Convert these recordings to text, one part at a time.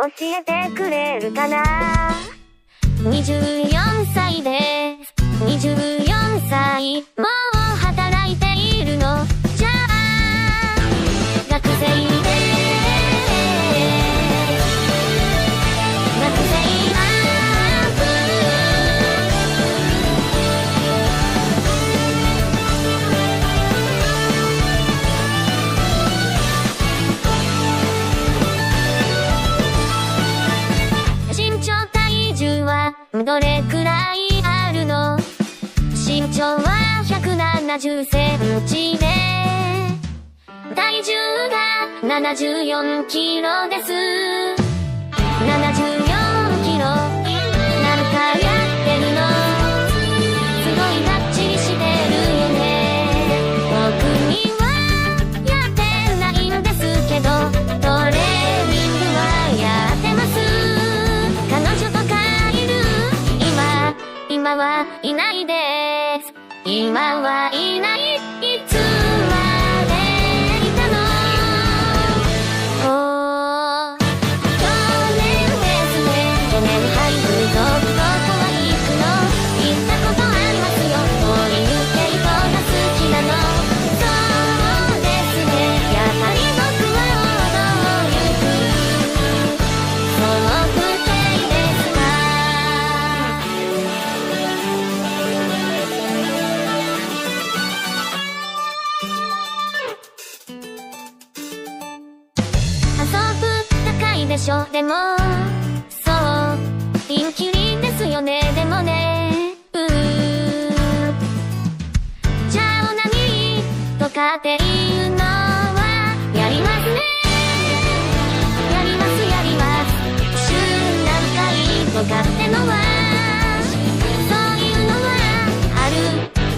教えてくれるかな。24歳です。24歳。もう働いているのじゃあ学生で学生アップ。身長体重はどれくらいあるの。身長は170センチで体重が74キロです。74キロなんかやってるのすごいがっちりしてるよね。僕にはやってないんですけどトレーニングはやってます。彼女とかいる。今はいないです。今はいない。いつまでいたの。去年ですね。去年ハイブどこは行くの。行ったことありますよ。こういう系統が好きなの。そうですね。やはり僕は王道を行く。そう不定ですか。高いでしょ。でもそうピンキリですよね。でもねじゃあオナニーとかっていうのはやりますね。やりますやります。週何回とかってのはそういうのはある。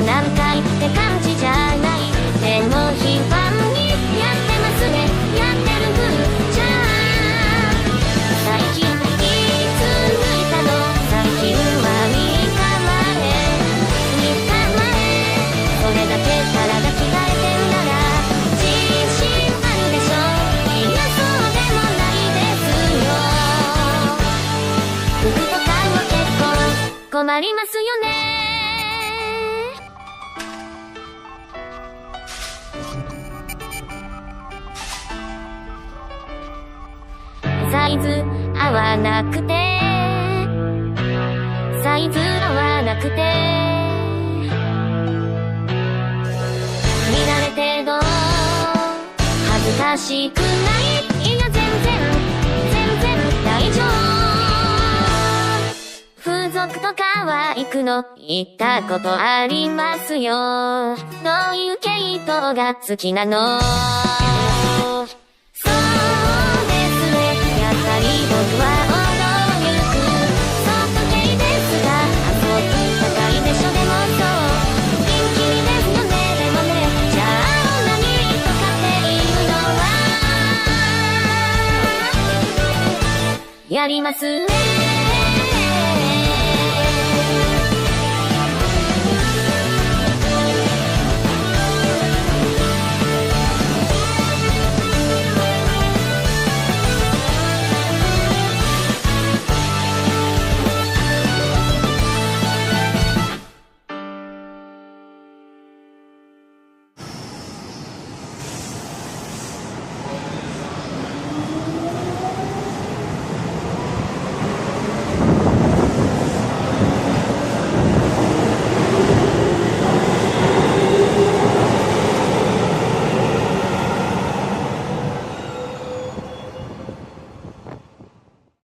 何回って感じじゃない。でも頻繁にやってますね。やってる風じゃあ最近いつ抜いたの。最近は3日前それだけ体着替えてるなら自信あるでしょ。いやそうでもないですよ。服とかも結構困りますよね。サイズ合わなくてサイズ合わなくて見られてどう恥ずかしくない。いや全然大丈夫。風俗とかは行くの。行ったことありますよ。どういう系統が好きなの。僕は王道行くソフト系ですが遊び高いでしょ。でもそうピンキリですよね。でもねじゃあオナニーとかっていうのはやりますね。